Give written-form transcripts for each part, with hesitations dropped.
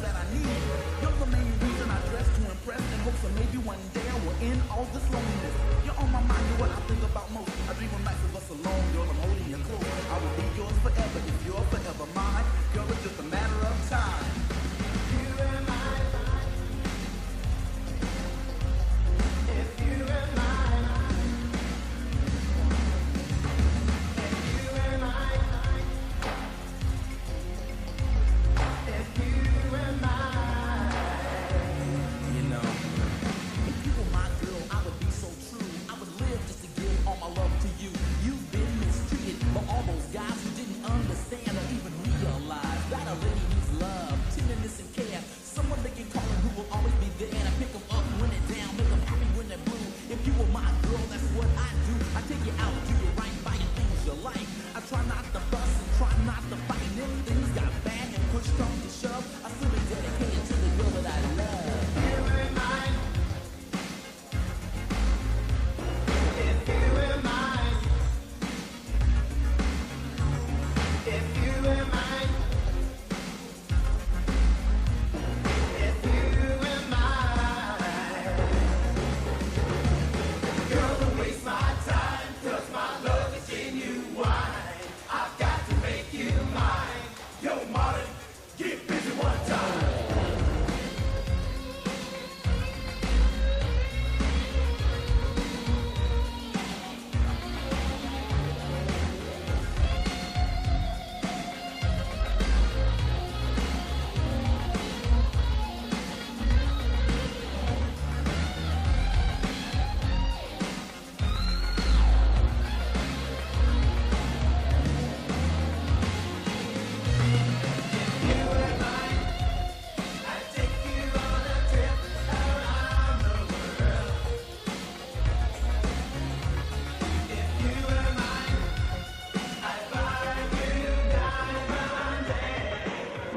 that I need. You're the main reason I dress to impress, in hopes that maybe one day I will end all this loneliness. You're on my mind, you're what I think about most. I dream of nights of us alone, girl, I'm holding you close. I will be yours forever if you're forever mine. Girl, it's just a matter of time. You and I, if you and I.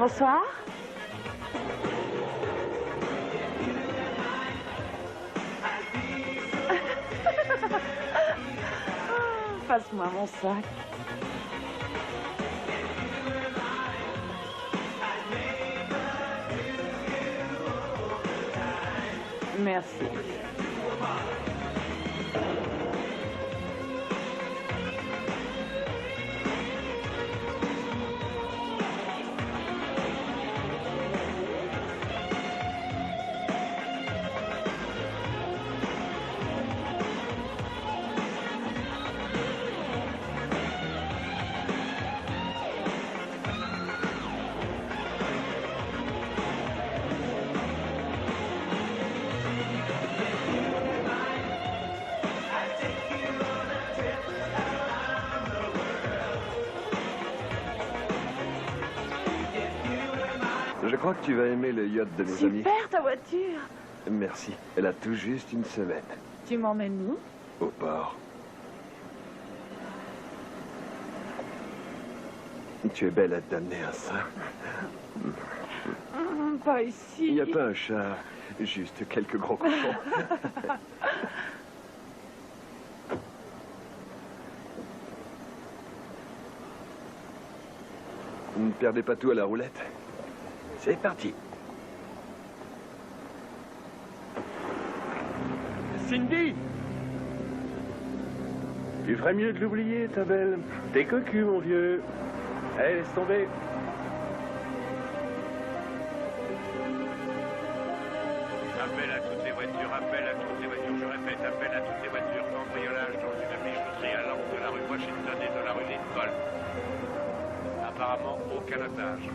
Bonsoir. Passe-moi mon sac. Merci. Je crois que tu vas aimer le yacht de mes amis. Super ta voiture. Merci. Elle a tout juste une semaine. Tu m'emmènes où? Au port. Tu es belle à t'amener à ça. Pas ici. Il n'y a pas un chat, juste quelques gros cochons. Ne perdez pas tout à la roulette. C'est parti. Cindy! Tu ferais mieux de l'oublier, ta belle. T'es cocu, mon vieux. Allez, laisse tomber. Appel à toutes les voitures, appel à toutes les voitures. Je répète, appel à toutes les voitures. Cambriolage dans une bijouterie à l'angle de la rue Washington et de la rue Lincoln. Apparemment, aucun otage.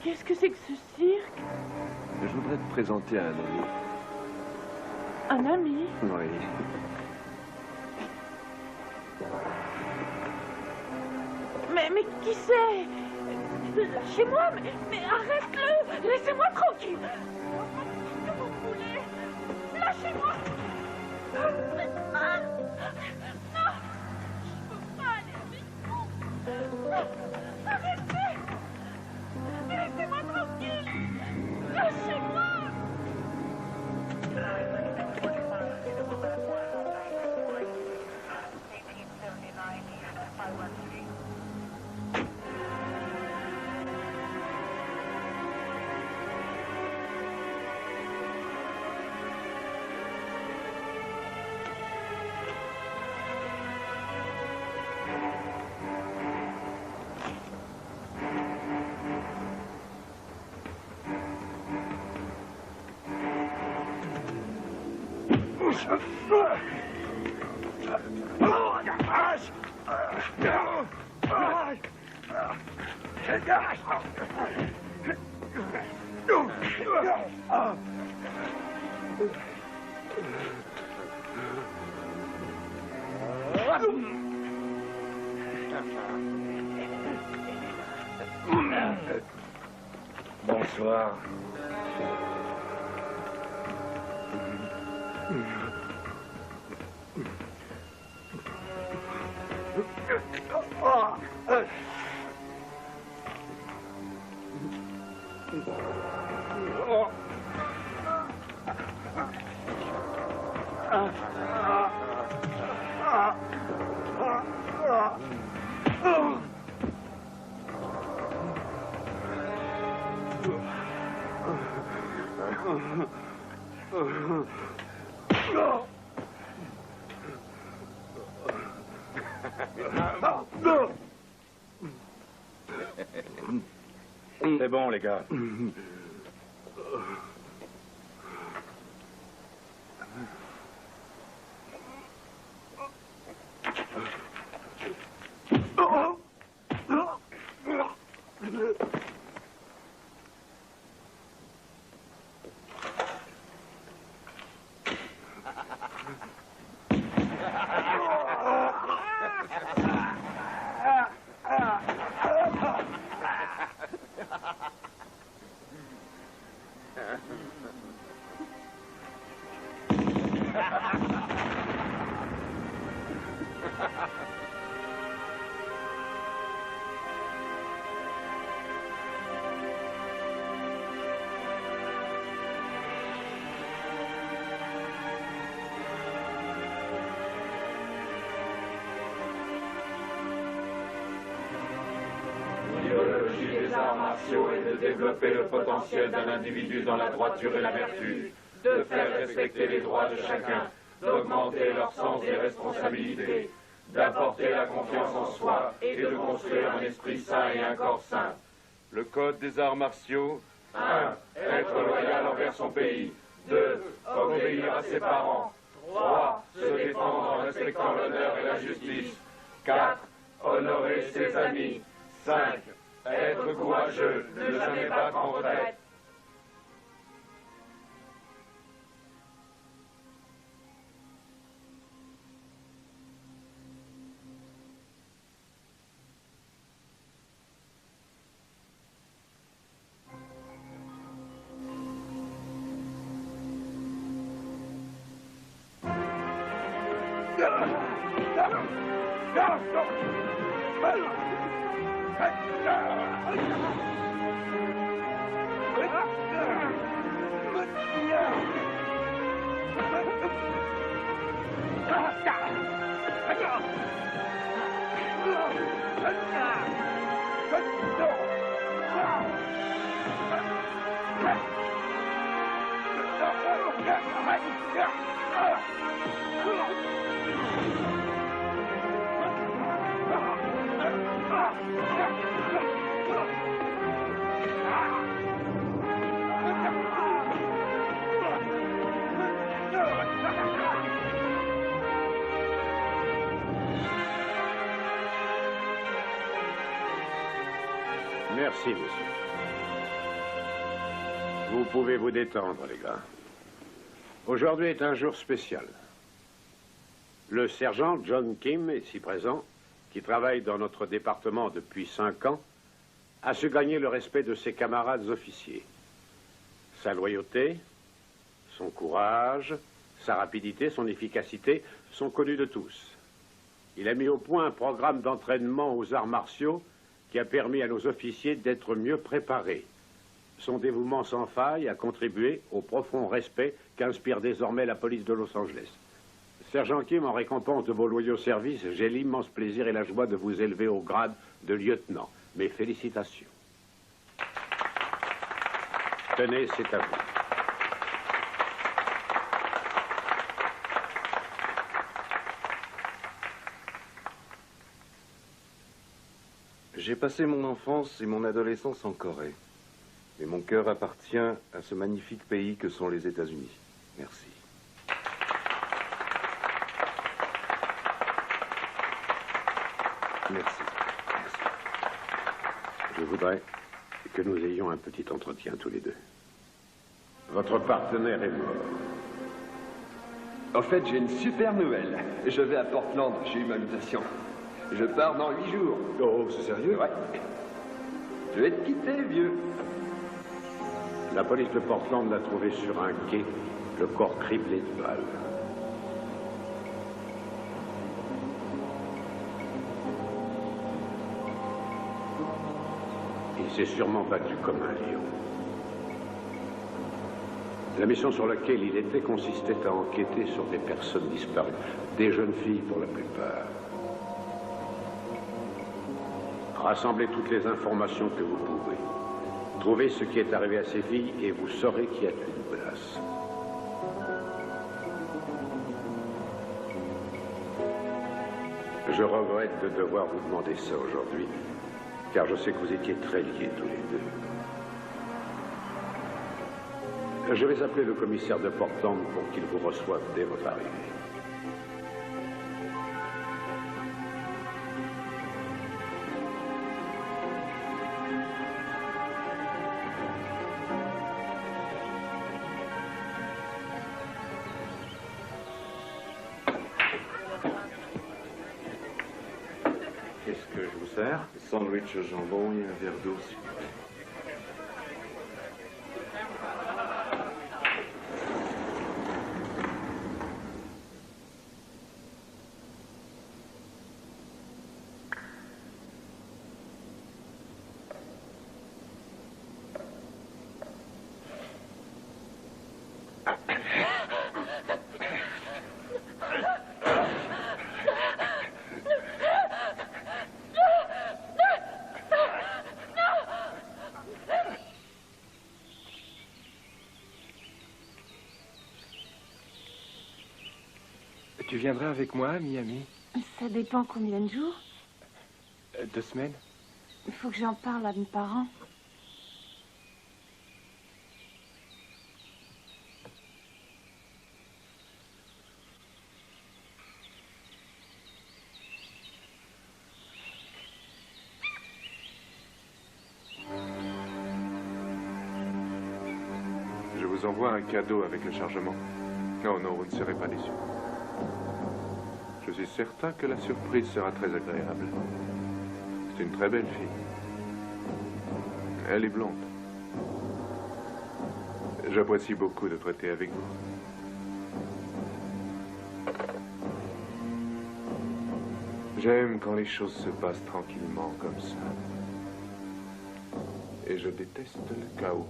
Qu'est-ce que c'est que ce cirque? Je voudrais te présenter un ami. Un ami? Oui. Mais qui c'est? Lâchez-moi, mais arrête-le! Laissez-moi tranquille! Qu'est-ce que vous voulez? Lâchez-moi! Non! Je peux pas aller avec vous! Arrêtez! Bonsoir. C'est bon, les gars. Des arts martiaux et de développer le potentiel d'un individu dans la droiture et la vertu, de faire respecter les droits de chacun, d'augmenter leur sens des responsabilités, d'apporter la confiance en soi et de construire un esprit sain et un corps sain. Le code des arts martiaux. 1. Être loyal envers son pays. 2. Obéir à ses parents. 3. Se défendre en respectant l'honneur et la justice. 4. Honorer ses amis. 5. Être courageux, ne jamais battre en retraite. Merci, monsieur. Vous pouvez vous détendre, les gars. Aujourd'hui est un jour spécial. Le sergent John Kim, ici présent, qui travaille dans notre département depuis 5 ans, a su gagner le respect de ses camarades officiers. Sa loyauté, son courage, sa rapidité, son efficacité sont connus de tous. Il a mis au point un programme d'entraînement aux arts martiaux qui a permis à nos officiers d'être mieux préparés. Son dévouement sans faille a contribué au profond respect qu'inspire désormais la police de Los Angeles. Sergent Kim, en récompense de vos loyaux services, j'ai l'immense plaisir et la joie de vous élever au grade de lieutenant. Mes félicitations. Tenez, c'est à vous. J'ai passé mon enfance et mon adolescence en Corée. Mais mon cœur appartient à ce magnifique pays que sont les États-Unis. Merci. Merci. Je voudrais que nous ayons un petit entretien tous les deux. Votre partenaire est mort. En fait, j'ai une super nouvelle. Je vais à Portland, j'ai eu ma mutation. Je pars dans 8 jours. Oh, c'est sérieux? Ouais. Je vais te quitter, vieux. La police de Portland l'a trouvé sur un quai, le corps criblé de balles. Il s'est sûrement battu comme un lion. La mission sur laquelle il était consistait à enquêter sur des personnes disparues, des jeunes filles pour la plupart. Rassemblez toutes les informations que vous pouvez. Trouvez ce qui est arrivé à ces filles et vous saurez qui a tué Nicolas. Je regrette de devoir vous demander ça aujourd'hui, car je sais que vous étiez très liés tous les deux. Je vais appeler le commissaire de Portland pour qu'il vous reçoive dès votre arrivée. Qu'est-ce que je vous sers? Sandwich au jambon et un verre d'eau, s'il vous plaît. Tu viendras avec moi à Miami? Ça dépend combien de jours. 2 semaines. Il faut que j'en parle à mes parents. Je vous envoie un cadeau avec le chargement. Non, non, vous ne serez pas déçus. Je suis certain que la surprise sera très agréable. C'est une très belle fille. Elle est blonde. J'apprécie beaucoup de traiter avec vous. J'aime quand les choses se passent tranquillement comme ça. Et je déteste le chaos.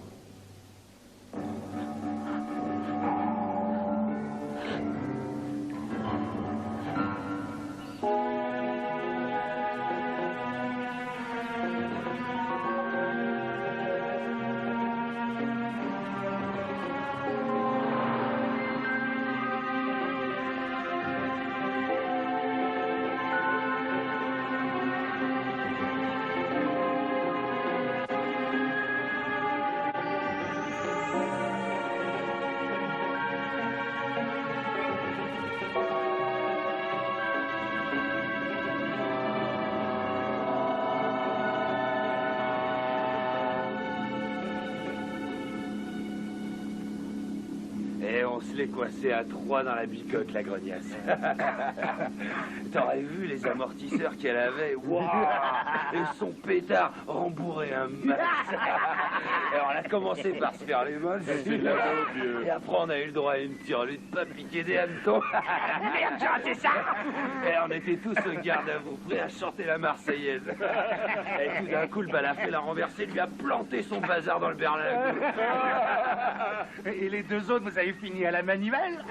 On se l'est coincé à 3 dans la bicoque, la grognasse. T'aurais vu les amortisseurs qu'elle avait? Waouh! Et son pétard rembourré un max. Alors on a commencé par se faire les mains. Et après on a eu le droit à une tirelute pas piquée des hannetons. Merde, j'ai raté ça! Et on était tous au garde à vous, prêts à chanter la Marseillaise. Et tout d'un coup, le balafé l'a renversé, lui a planté son bazar dans le berlingot. Et les 2 autres, vous avez fini à la manivelle?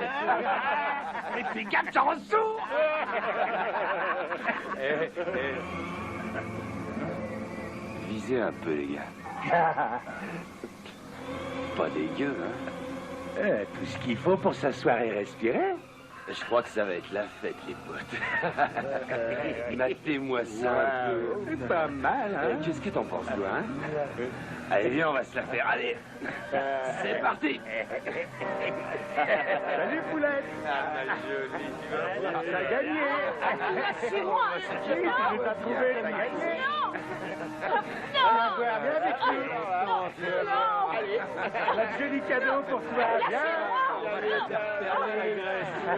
Et fais gaffe, j'en ressous! Visez un peu, les gars. Pas dégueu, hein? Tout ce qu'il faut pour s'asseoir et respirer. Je crois que ça va être la fête, les potes. Matez-moi ça un peu. C'est pas mal, hein? Qu'est-ce que t'en penses, toi, hein? Allez, viens, on va se la faire. Allez, c'est parti. Salut, poulette. Ah, ma jolie, tu vas voir. T'as gagné. Lâchez-moi. Tu t'as trouvé, t'as gagné. Non. Viens avec nous. Allez, un joli cadeau pour toi. Viens.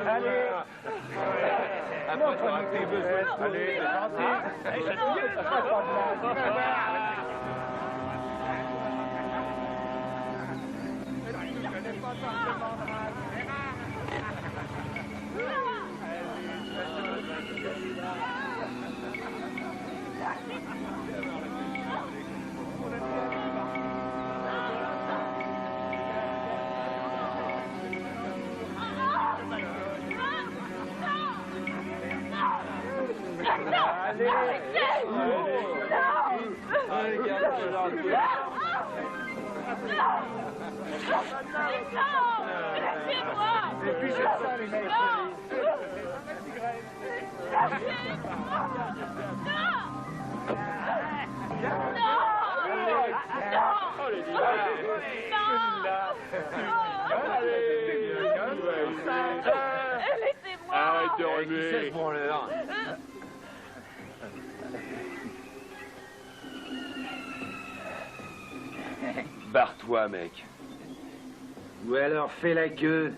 Allez. Montre-moi tes besoins. Allez, c'est gentil. Arrête de remuer. Barre-toi, mec. Ou alors fais la queue.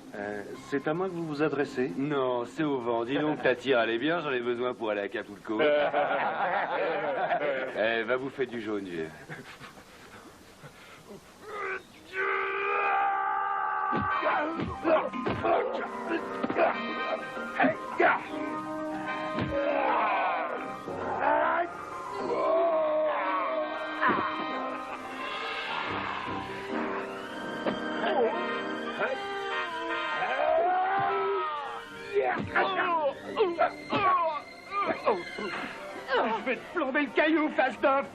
C'est à moi que vous vous adressez? Non, c'est au vent. Dis donc, ta tire, elle est bien, j'en ai besoin pour aller à Acapulco. Eh, va bouffer du jaune, vieux. Je vais te plomber le caillou, face d'off.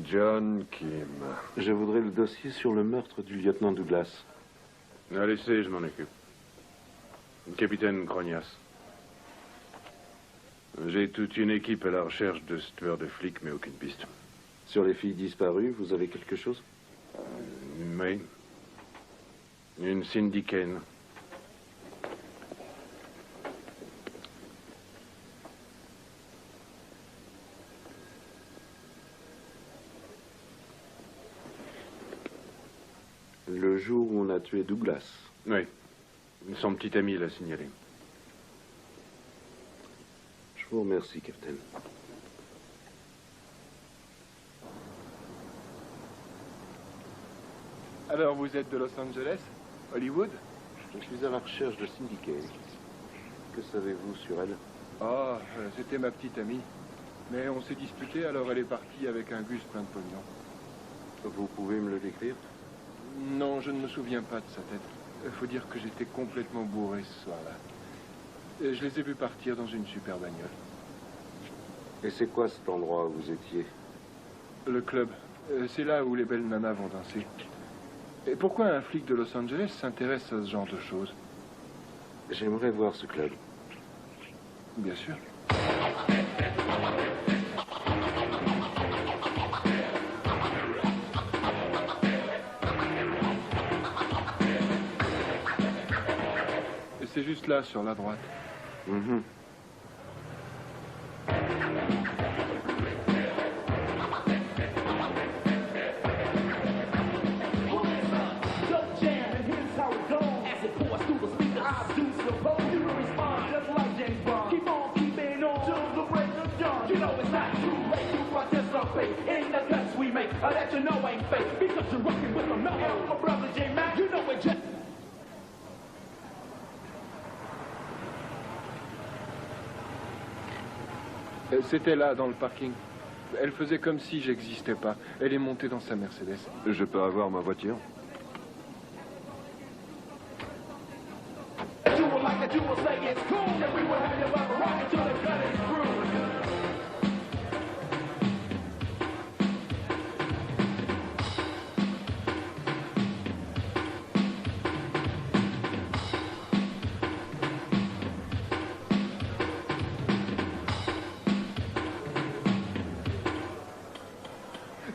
John Kim. Je voudrais le dossier sur le meurtre du lieutenant Douglas. Laissez, je m'en occupe. Capitaine Grognas. J'ai toute une équipe à la recherche de ce tueur de flics, mais aucune piste. Sur les filles disparues, vous avez quelque chose? Oui. Une Cindy Kane. jour où on a tué Douglas. Oui. Son petit ami l'a signalé. Je vous remercie, Capitaine. Alors, vous êtes de Los Angeles? Hollywood? Je suis à la recherche de Cindy Kay. Que savez-vous sur elle? Ah, c'était ma petite amie. Mais on s'est disputé, alors elle est partie avec un gus plein de pognon. Vous pouvez me le décrire? Non, je ne me souviens pas de sa tête. Il faut dire que j'étais complètement bourré ce soir-là. Je les ai vus partir dans une super bagnole. Et c'est quoi cet endroit où vous étiez? Le club. C'est là où les belles nanas vont danser. Et pourquoi un flic de Los Angeles s'intéresse à ce genre de choses? J'aimerais voir ce club. Bien sûr. Et c'est juste là, sur la droite. Mhm. C'était là, dans le parking. Elle faisait comme si j'existais pas. Elle est montée dans sa Mercedes. Je peux avoir ma voiture?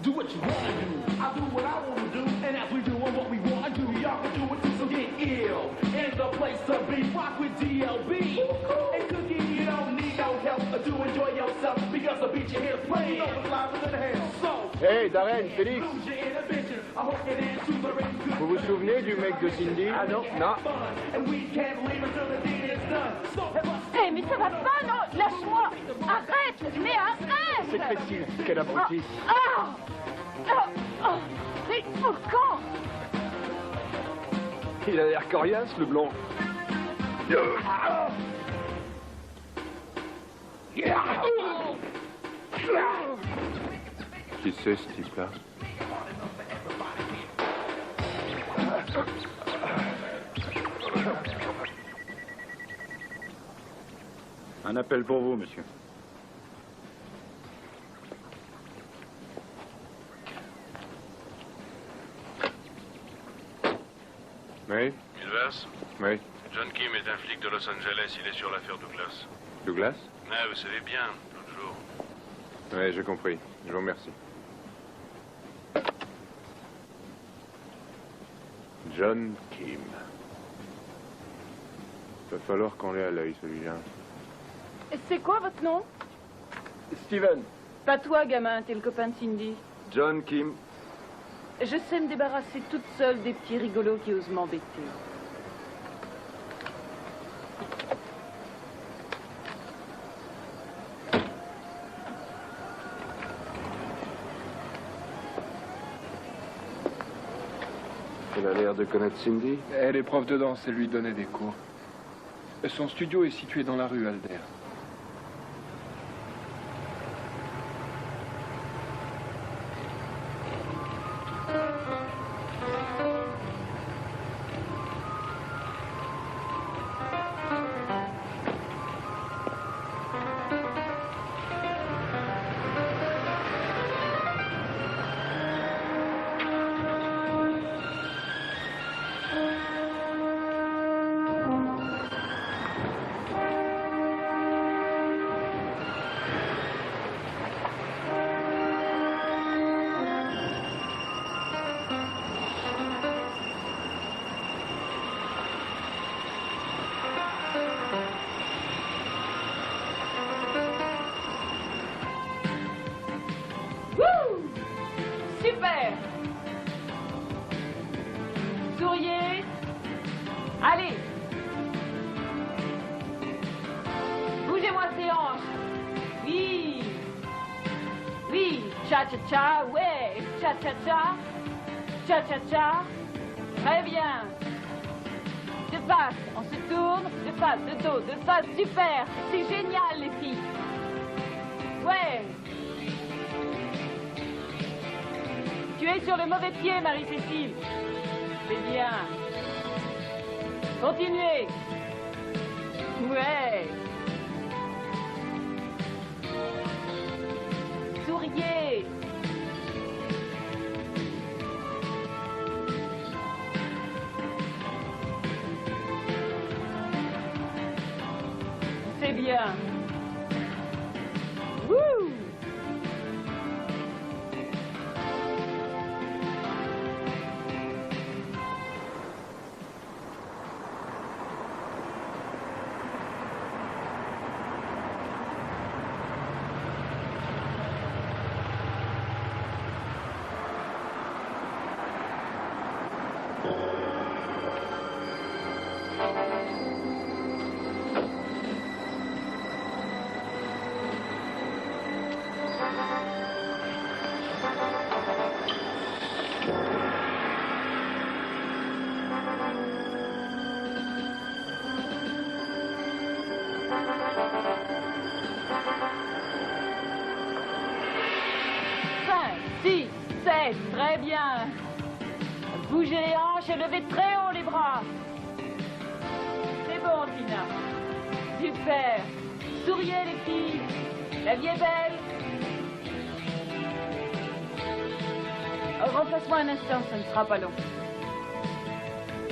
Do what you wanna do, I'll do what I wanna do, and as we doing what we wanna do, y'all can do it too, so get ill. And the place to be, rock with DLB. And Cookie, you don't need no help to enjoy yourself, because the beat you hear playing, you know it's live than hell. So, Hey, Darren, Félix, lose your inhibition, I hope you dance to the rhythm good. vous vous souvenez du mec de Cindy? Ah non, Non. and we can't leave until the deed is done. So, Hé, mais ça va pas, non? Lâche-moi! Arrête! Mais arrête! C'est Christine, quel abruti. Ah! Ah! Ah! C'est fouquant! Il a l'air coriace, le blond. Qui c'est, ce type-là? Un appel pour vous, monsieur. Oui? Silvers? Oui. John Kim est un flic de Los Angeles, il est sur l'affaire Douglas. Douglas? Ah, vous savez bien, l'autre jour. Oui, j'ai compris. Je vous remercie. John Kim. Va falloir qu'on l'ait à l'œil, celui-là. C'est quoi votre nom? Steven. Pas toi, gamin, t'es le copain de Cindy. John Kim. Je sais me débarrasser toute seule des petits rigolos qui osent m'embêter. Elle a l'air de connaître Cindy. Elle est prof de danse, elle lui donnait des cours. Son studio est situé dans la rue Alder. Cha-cha-cha, ouais. Cha-cha-cha. Cha-cha-cha. Très bien. De face, on se tourne. De face, de dos, de face. Super. C'est génial, les filles. Ouais. Tu es sur le mauvais pied, Marie-Cécile. C'est bien. Continuez. Ouais. Souriez. C'est bien. Wouh! 6, 7, très bien. Bougez les hanches et levez très haut les bras. C'est bon, Tina. Super. Souriez, les filles. La vie est belle. Remplace-moi un instant, ça ne sera pas long.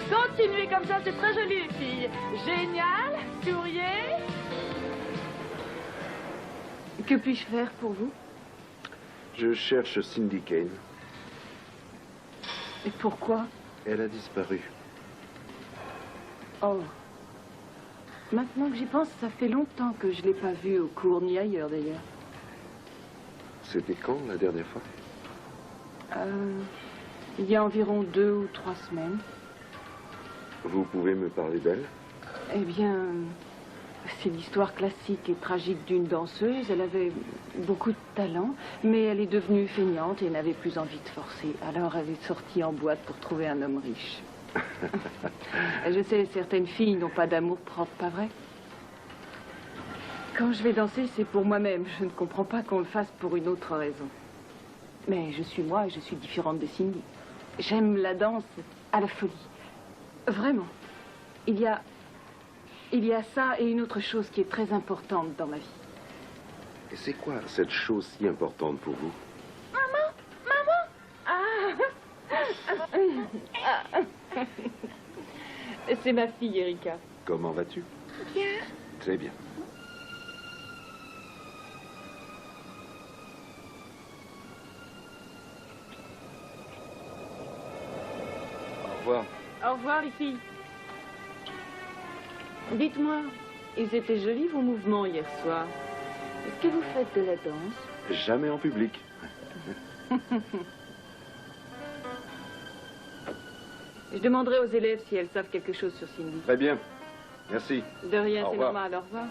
Continuez comme ça, c'est très joli, les filles. Génial. Souriez. Que puis-je faire pour vous? Je cherche Cindy Kane. Et pourquoi? Elle a disparu. Oh. Maintenant que j'y pense, ça fait longtemps que je ne l'ai pas vue au cours, ni ailleurs d'ailleurs. C'était quand, la dernière fois? Il y a environ 2 ou 3 semaines. Vous pouvez me parler d'elle? Eh bien, c'est l'histoire classique et tragique d'une danseuse. Elle avait beaucoup de talent, mais elle est devenue feignante et n'avait plus envie de forcer. Alors elle est sortie en boîte pour trouver un homme riche. Je sais, certaines filles n'ont pas d'amour propre, pas vrai? Quand je vais danser, c'est pour moi-même. Je ne comprends pas qu'on le fasse pour une autre raison. Mais je suis moi et je suis différente de Cindy. J'aime la danse à la folie. Vraiment. Il y a ça et une autre chose qui est très importante dans ma vie. Et c'est quoi cette chose si importante pour vous? C'est ma fille, Erika. Comment vas-tu? Bien. Très bien. Au revoir. Au revoir, les filles. Dites-moi, ils étaient jolis vos mouvements hier soir. Est-ce que vous faites de la danse? Jamais en public. Je demanderai aux élèves si elles savent quelque chose sur Cindy. Très bien. Merci. De rien, Au c'est revoir. normal. Au revoir.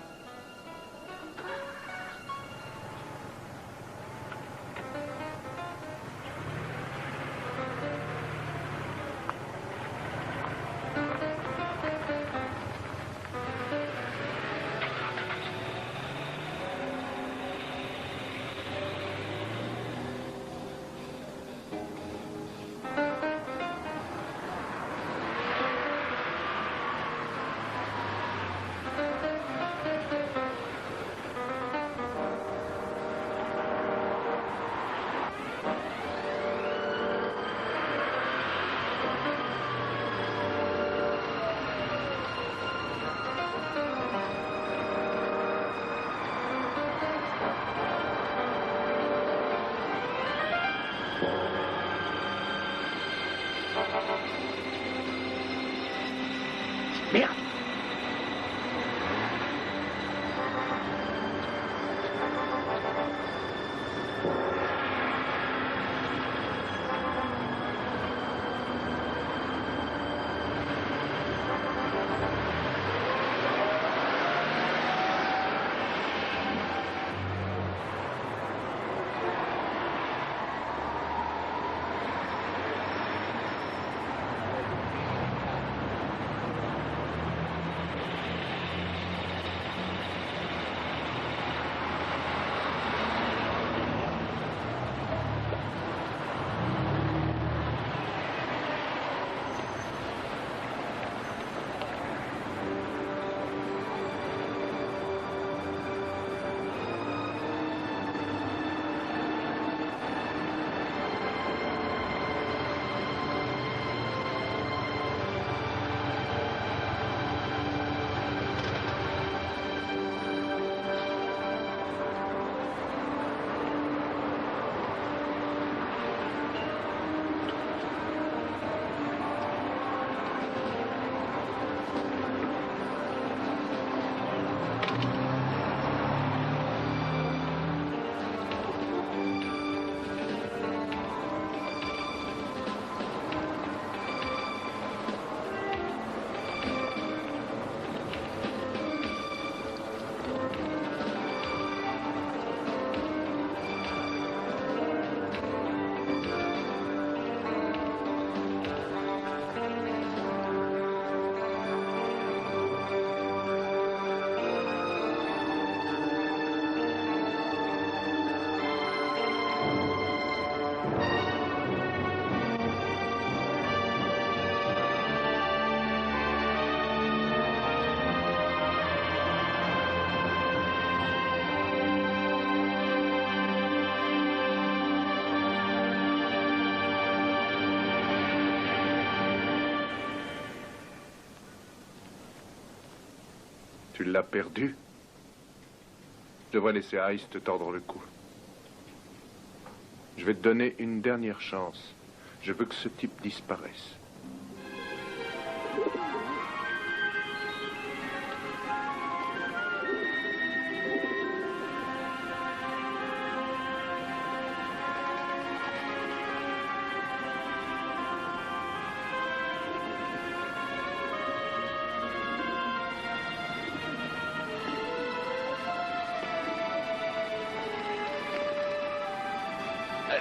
Tu l'as perdu. Je devrais laisser Ice te tordre le cou. Je vais te donner une dernière chance. Je veux que ce type disparaisse.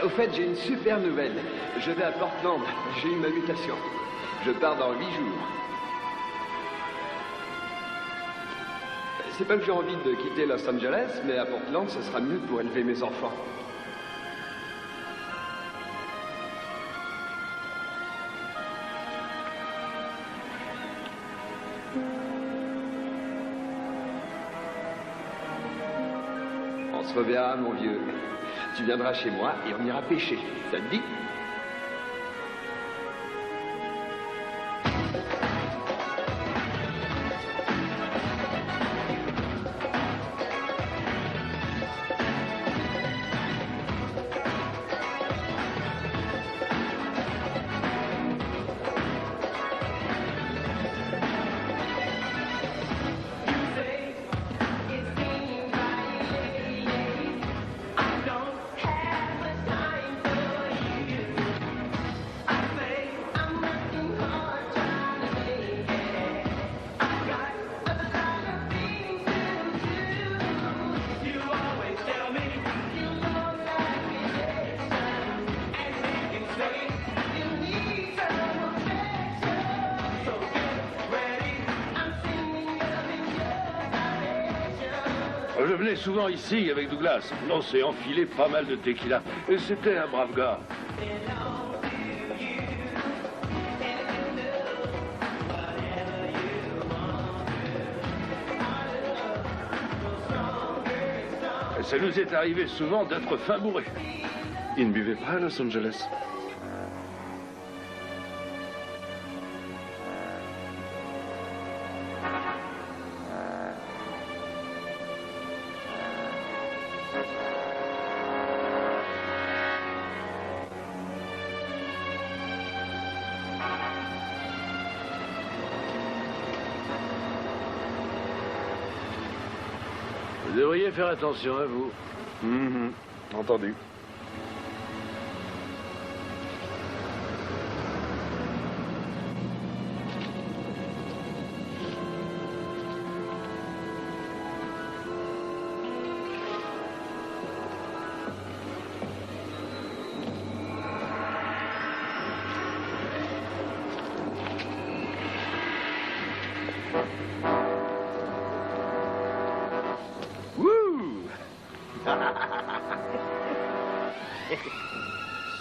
Au fait, j'ai une super nouvelle. Je vais à Portland. J'ai eu ma mutation. Je pars dans 8 jours. C'est pas que j'ai envie de quitter Los Angeles, mais à Portland, ce sera mieux pour élever mes enfants. On se reverra, mon vieux. Tu viendras chez moi et on ira pêcher. Ça te dit? Je venais souvent ici avec Douglas. On s'est enfilé pas mal de tequila. Et c'était un brave gars. Et ça nous est arrivé souvent d'être fin bourrés. Il ne buvait pas à Los Angeles. Vous devriez faire attention à vous. Entendu.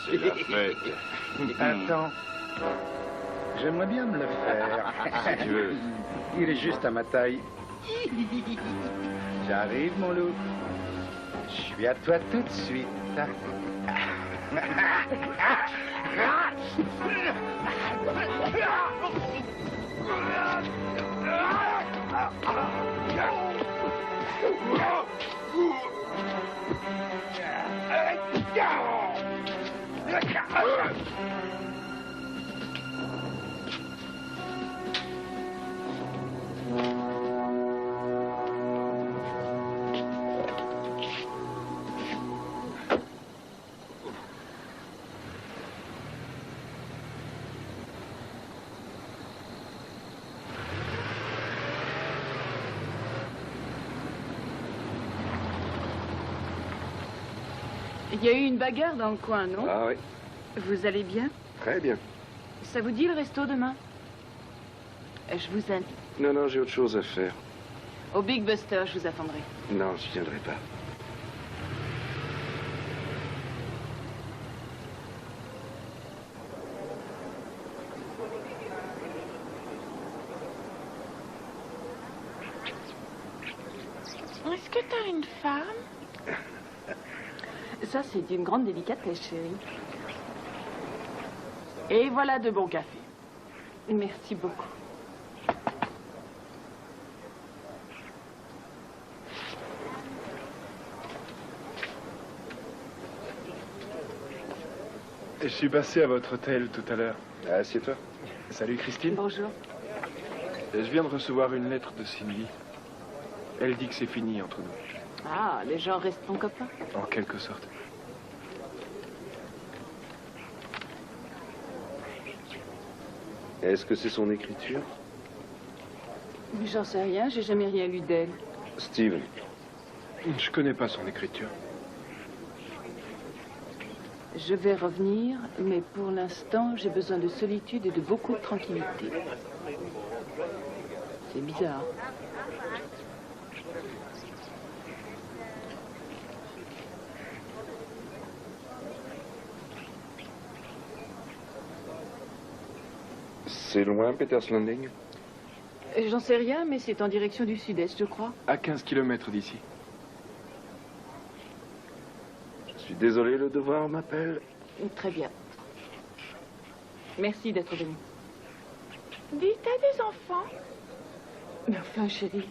C'est la fête. Attends. J'aimerais bien me le faire. Si tu veux. Il est juste à ma taille. J'arrive, mon loup. Je suis à toi tout de suite. Il y a eu une bagarre dans le coin, non? Ah oui. Vous allez bien? Très bien. Ça vous dit le resto demain? Je vous invite. Non, j'ai autre chose à faire. Au Big Buster, je vous attendrai. Non, je viendrai pas. Est-ce que t'as une femme? Ça, c'est d'une grande délicatesse, chérie. Et voilà de bons cafés. Merci beaucoup. Je suis passé à votre hôtel tout à l'heure. Assieds-toi. Salut Christine. Bonjour. Je viens de recevoir une lettre de Cindy. Elle dit que c'est fini entre nous. Ah, les gens restent ton copain. En quelque sorte. Est-ce que c'est son écriture? J'en sais rien, j'ai jamais rien lu d'elle. Steven. Je connais pas son écriture. Je vais revenir, mais pour l'instant, j'ai besoin de solitude et de beaucoup de tranquillité. C'est bizarre. C'est loin, Peters Landing? J'en sais rien, mais c'est en direction du sud-est, je crois. À 15 km d'ici. Je suis désolé, le devoir m'appelle. Très bien. Merci d'être venu. Dis, t'as des enfants? Mais enfin, chérie.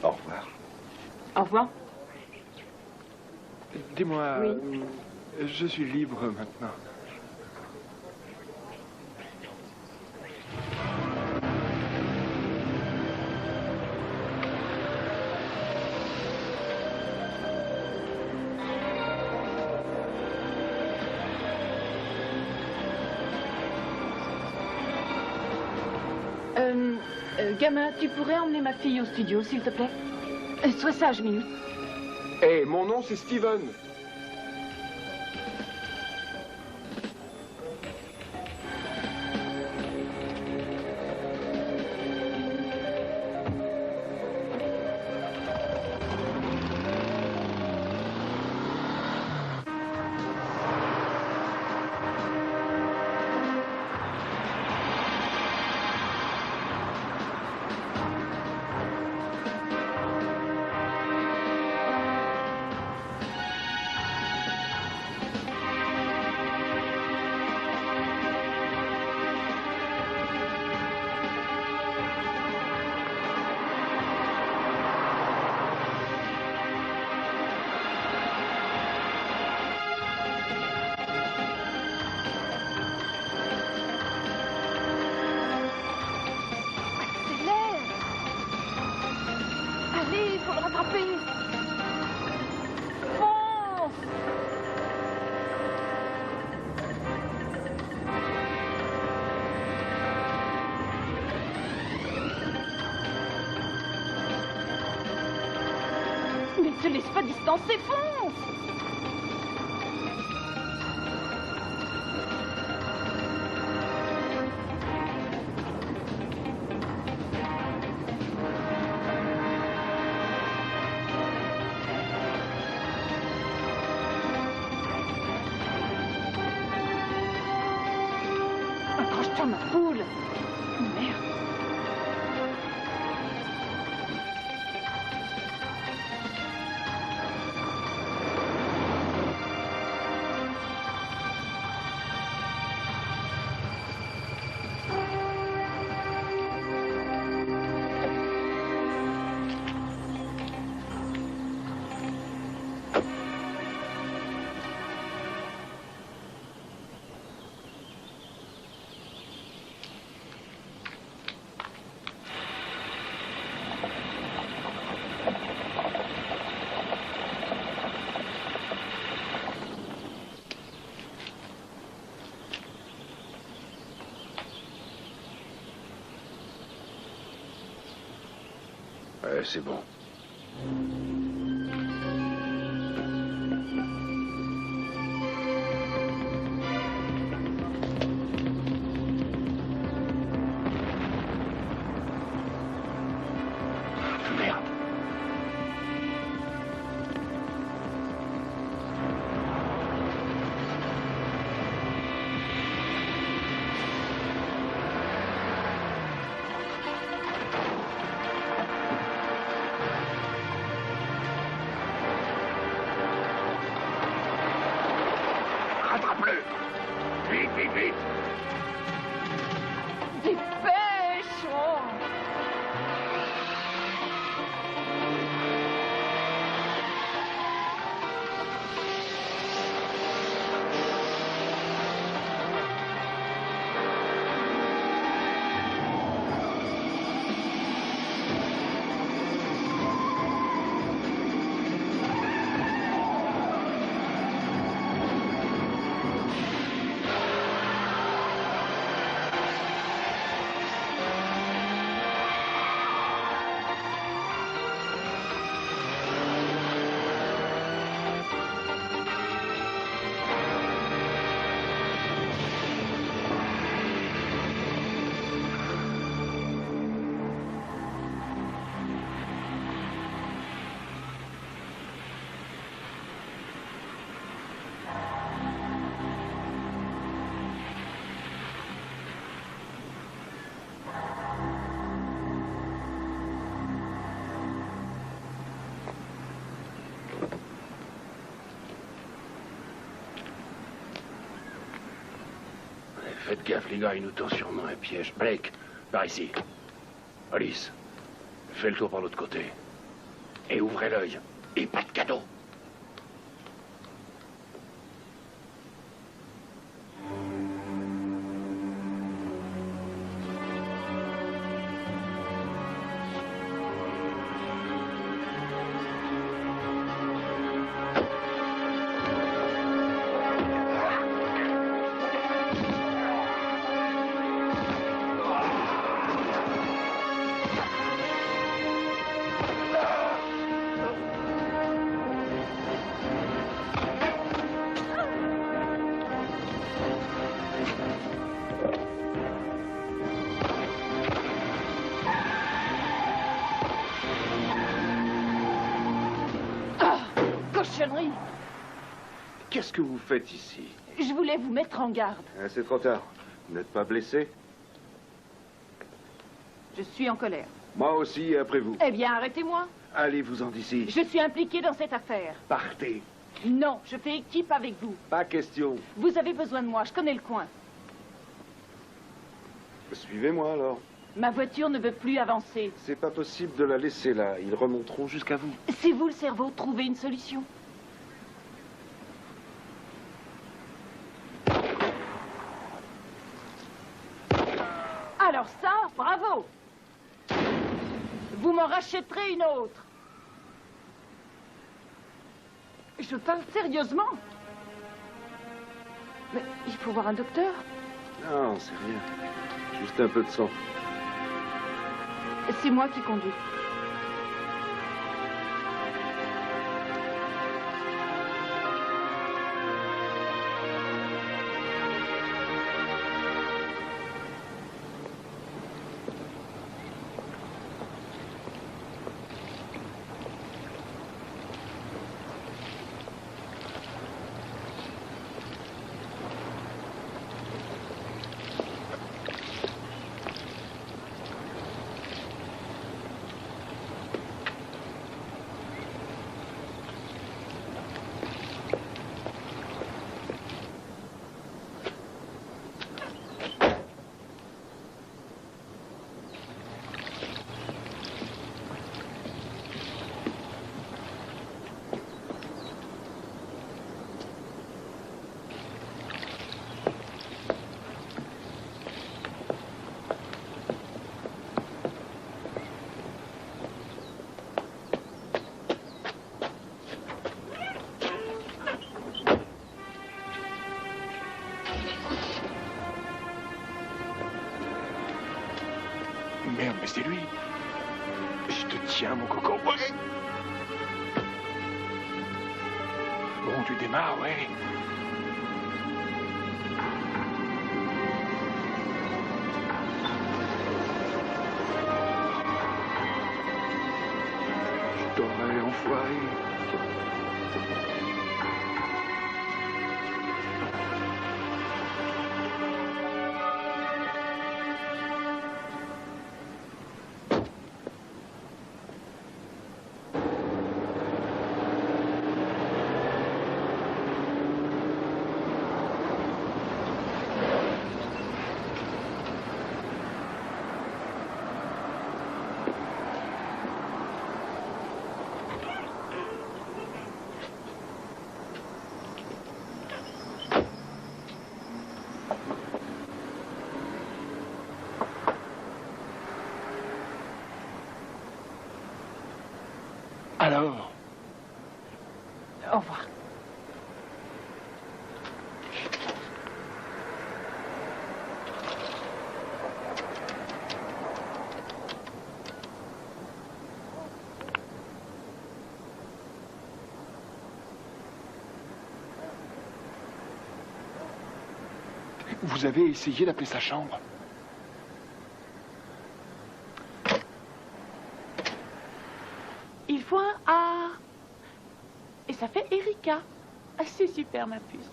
Au revoir. Au revoir. Dis-moi, Oui. Je suis libre maintenant. Gamin, tu pourrais emmener ma fille au studio, s'il te plaît? Sois sage, Minou. Hé, mon nom c'est Steven. Mais te laisse pas distancer, fonce! Accroche-toi, ma poule! Merde! C'est bon. Merde. Faites gaffe, les gars, il nous tend sûrement un piège. Blake, par ici. Alice, fais le tour par l'autre côté. Et ouvrez l'œil. Et pas de cadeau. Qu'est-ce que vous faites ici? Je voulais vous mettre en garde. C'est trop tard. Vous n'êtes pas blessé? Je suis en colère. Moi aussi, et après vous. Eh bien, arrêtez-moi. Allez-vous-en d'ici. Je suis impliquée dans cette affaire. Partez. Non, je fais équipe avec vous. Pas question. Vous avez besoin de moi, je connais le coin. Suivez-moi alors. Ma voiture ne veut plus avancer. C'est pas possible de la laisser là. Ils remonteront jusqu'à vous. C'est vous le cerveau, trouvez une solution. Alors ça, bravo. Vous m'en rachèterez une autre. Je parle sérieusement. Mais il faut voir un docteur. Non, c'est rien. Juste un peu de sang. C'est moi qui conduis. Merde, mais c'est lui. Je te tiens, mon coco. Ouais. Bon, tu démarres, ouais. Je t'aurais enfoiré. Alors? Au revoir. Vous avez essayé d'appeler sa chambre? Il faut un A. Et ça fait Erika. Ah, c'est super, ma puce.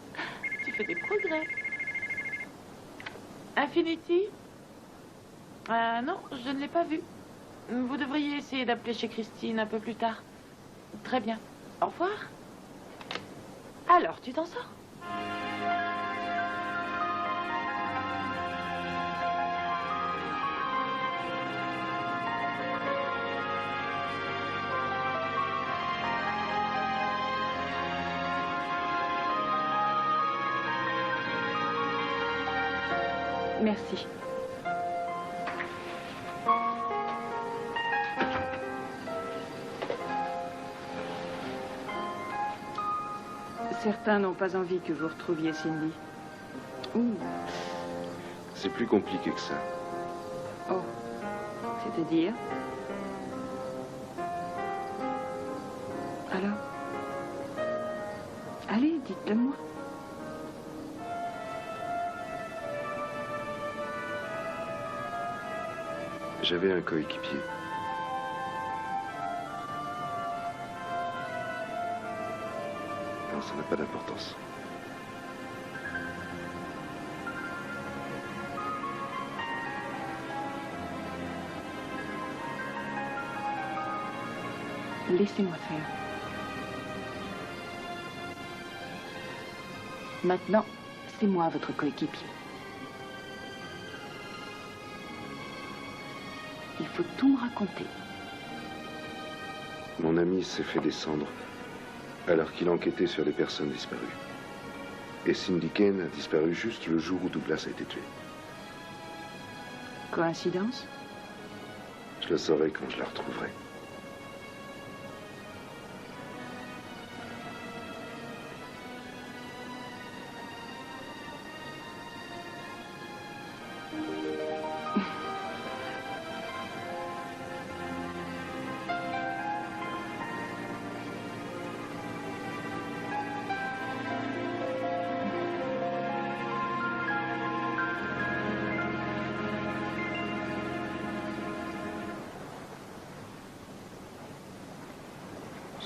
Tu fais des progrès. Infinity? Non, je ne l'ai pas vu. Vous devriez essayer d'appeler chez Christine un peu plus tard. Très bien. Au revoir. Alors, tu t'en sors? Merci. Certains n'ont pas envie que vous retrouviez Cindy. Ouh. C'est plus compliqué que ça. Oh. C'est-à-dire? Alors? Allez, dites-le moi. J'avais un coéquipier. Non, ça n'a pas d'importance. Laissez-moi faire. Maintenant, c'est moi votre coéquipier. Il faut tout me raconter. Mon ami s'est fait descendre alors qu'il enquêtait sur les personnes disparues. Et Cindy Kane a disparu juste le jour où Douglas a été tué. Coïncidence? Je le saurai quand je la retrouverai.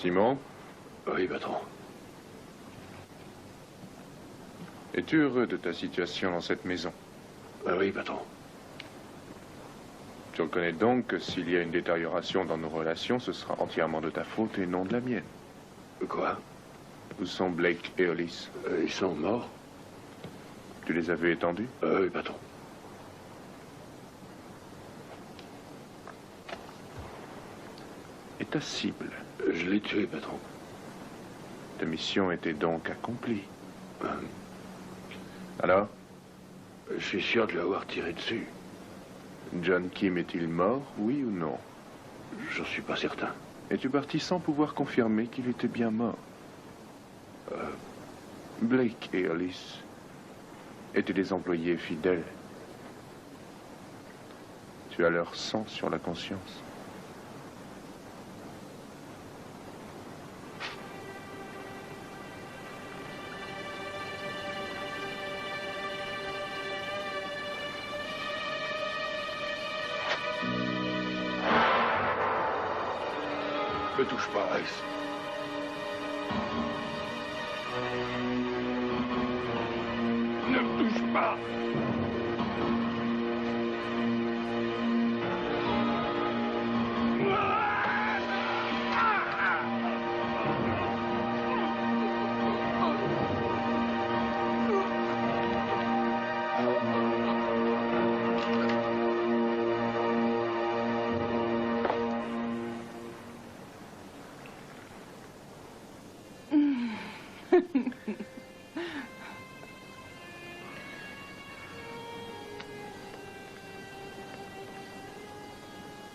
Simon? Oui, patron. Es-tu heureux de ta situation dans cette maison? Oui, patron. Tu reconnais donc que s'il y a une détérioration dans nos relations, ce sera entièrement de ta faute et non de la mienne. Quoi? Où sont Blake et Hollis? Ils sont morts. Tu les as vus étendus? Oui, patron. Et ta cible? Je l'ai tué, patron. Ta mission était donc accomplie. Alors? Je suis sûr de lui avoir tiré dessus. John Kim est-il mort, oui ou non? J'en suis pas certain. Es-tu parti sans pouvoir confirmer qu'il était bien mort? Blake et Hollis étaient des employés fidèles. Tu as leur sang sur la conscience. Ne touche pas, Rex. Ne me touche pas.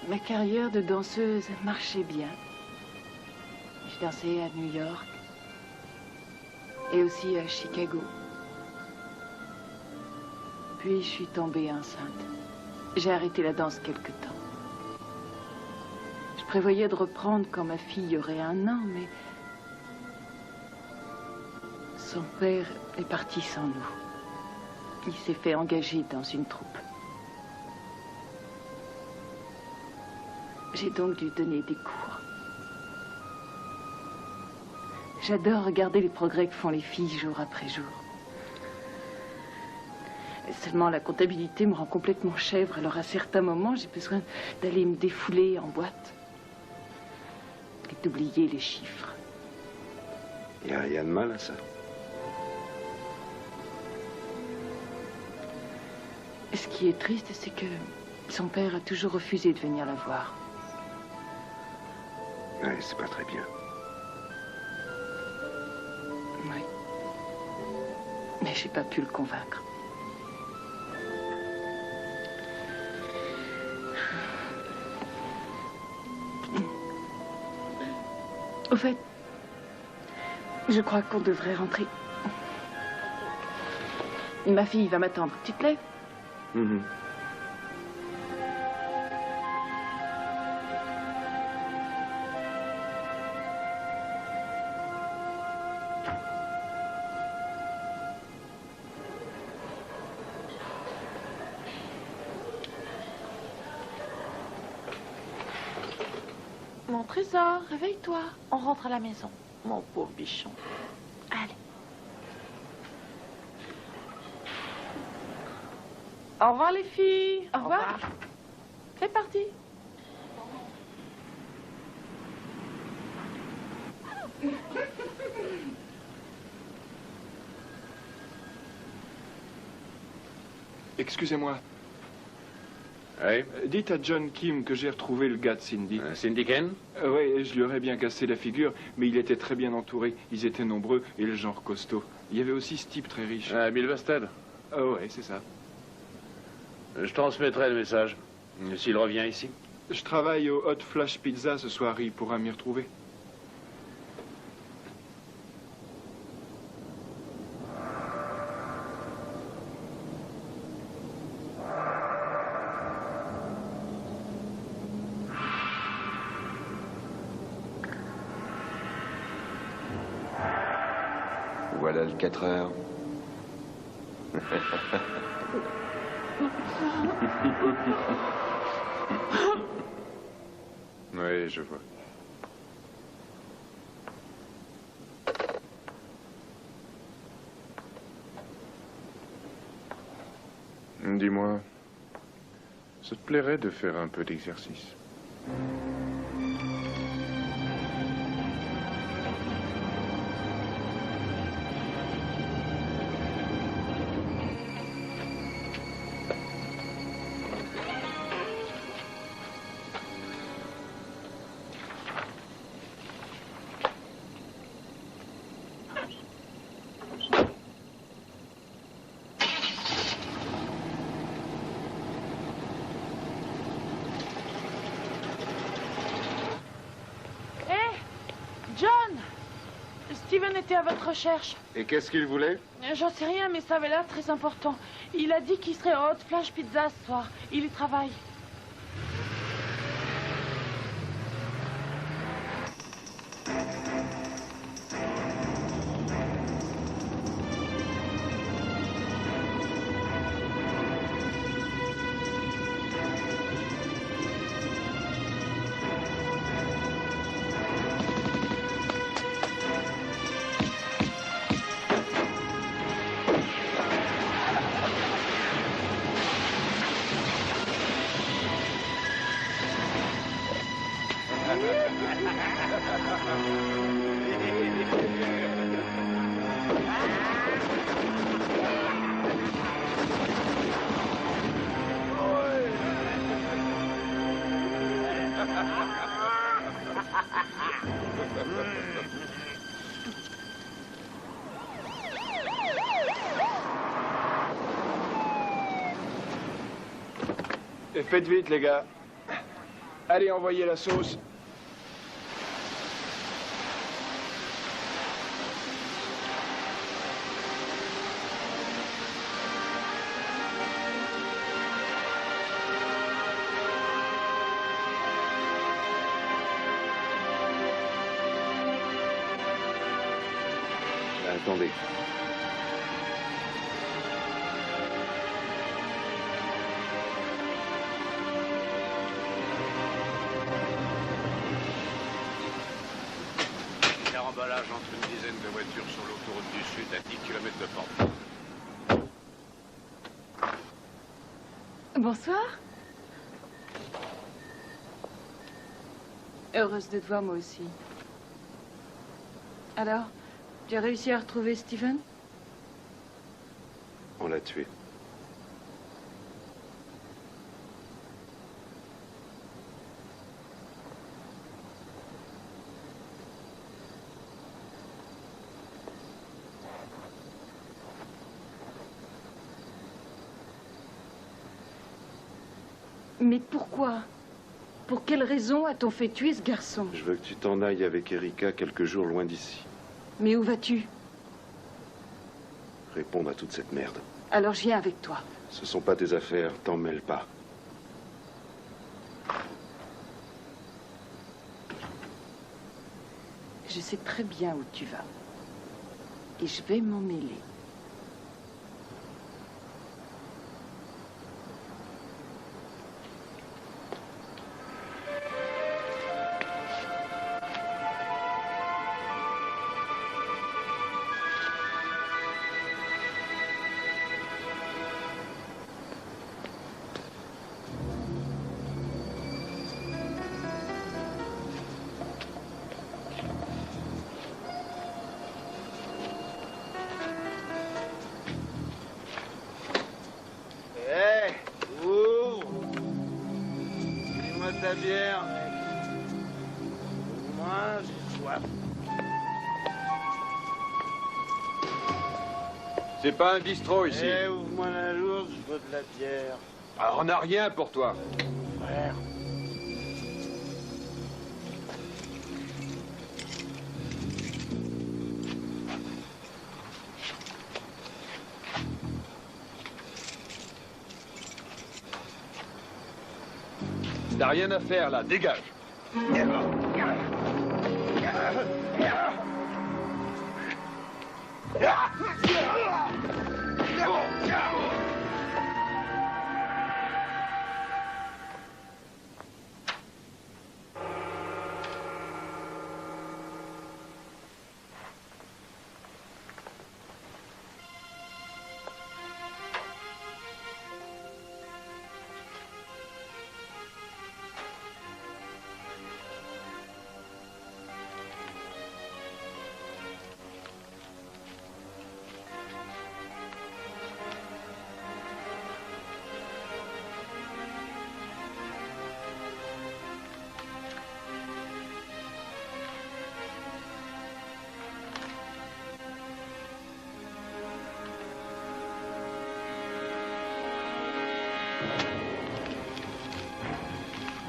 Ma carrière de danseuse marchait bien. Je dansais à New York et aussi à Chicago. Puis je suis tombée enceinte. J'ai arrêté la danse quelque temps. Je prévoyais de reprendre quand ma fille aurait 1 an, mais son père est parti sans nous. Il s'est fait engager dans une troupe. J'ai donc dû donner des cours. J'adore regarder les progrès que font les filles jour après jour. Seulement, la comptabilité me rend complètement chèvre, alors à certains moments, j'ai besoin d'aller me défouler en boîte et d'oublier les chiffres. Il n'y a rien de mal à ça. Ce qui est triste, c'est que son père a toujours refusé de venir la voir. Ouais, c'est pas très bien. Oui. Mais j'ai pas pu le convaincre. Au fait, je crois qu'on devrait rentrer. Ma fille va m'attendre. Tu te lèves? Mon trésor, réveille-toi. On rentre à la maison. Mon pauvre bichon. Allez. Au revoir les filles. Au revoir. C'est parti. Excusez-moi. Oui. Dites à John Kim que j'ai retrouvé le gars de Cindy. Cindy Ken? Oui, je lui aurais bien cassé la figure, mais il était très bien entouré. Ils étaient nombreux et le genre costaud. Il y avait aussi ce type très riche. Bill Basted? Oui, c'est ça. Je transmettrai le message. S'il revient ici. Je travaille au Hot Flash Pizza ce soir, il pourra m'y retrouver. Voilà le 4 heures. Oui, je vois. Dis-moi, ça te plairait de faire un peu d'exercice? Steven était à votre recherche. Et qu'est-ce qu'il voulait? J'en sais rien, mais ça avait l'air très important. Il a dit qu'il serait au Hot Flash Pizza ce soir. Il y travaille. Et faites vite, les gars. Allez, envoyez la sauce. Attendez. Emballage entre une dizaine de voitures sur l'autoroute du Sud à 10 km de Portland. Bonsoir. Heureuse de te voir, moi aussi. Alors, tu as réussi à retrouver Steven? On l'a tué. Mais pourquoi? Pour quelle raison a-t-on fait tuer ce garçon? Je veux que tu t'en ailles avec Erika quelques jours loin d'ici. Mais où vas-tu? Répondre à toute cette merde. Alors je viens avec toi. Ce sont pas tes affaires, t'en mêle pas. Je sais très bien où tu vas. Et je vais m'en mêler. Bière, mec. Moi, j'ai soif. C'est pas un bistrot ici. Eh, ouvre-moi la lourde, je veux de la bière. Alors, on n'a rien pour toi. Frère. T'as rien à faire là, dégage.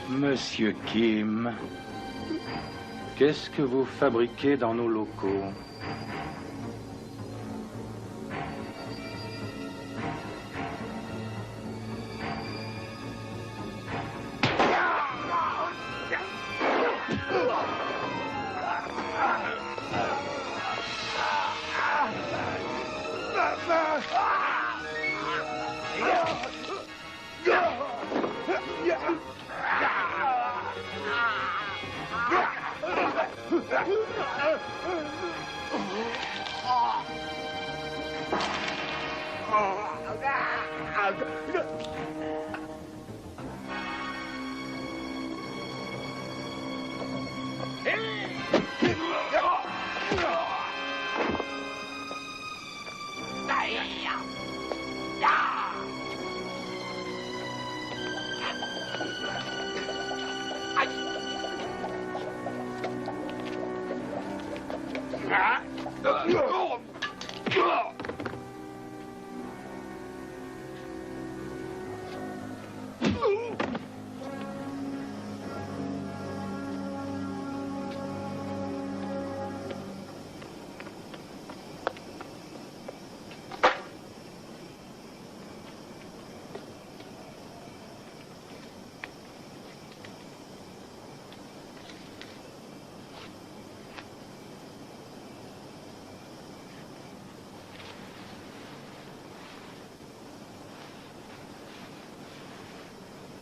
Monsieur Kim, qu'est-ce que vous fabriquez dans nos locaux?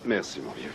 Merci, mon vieux.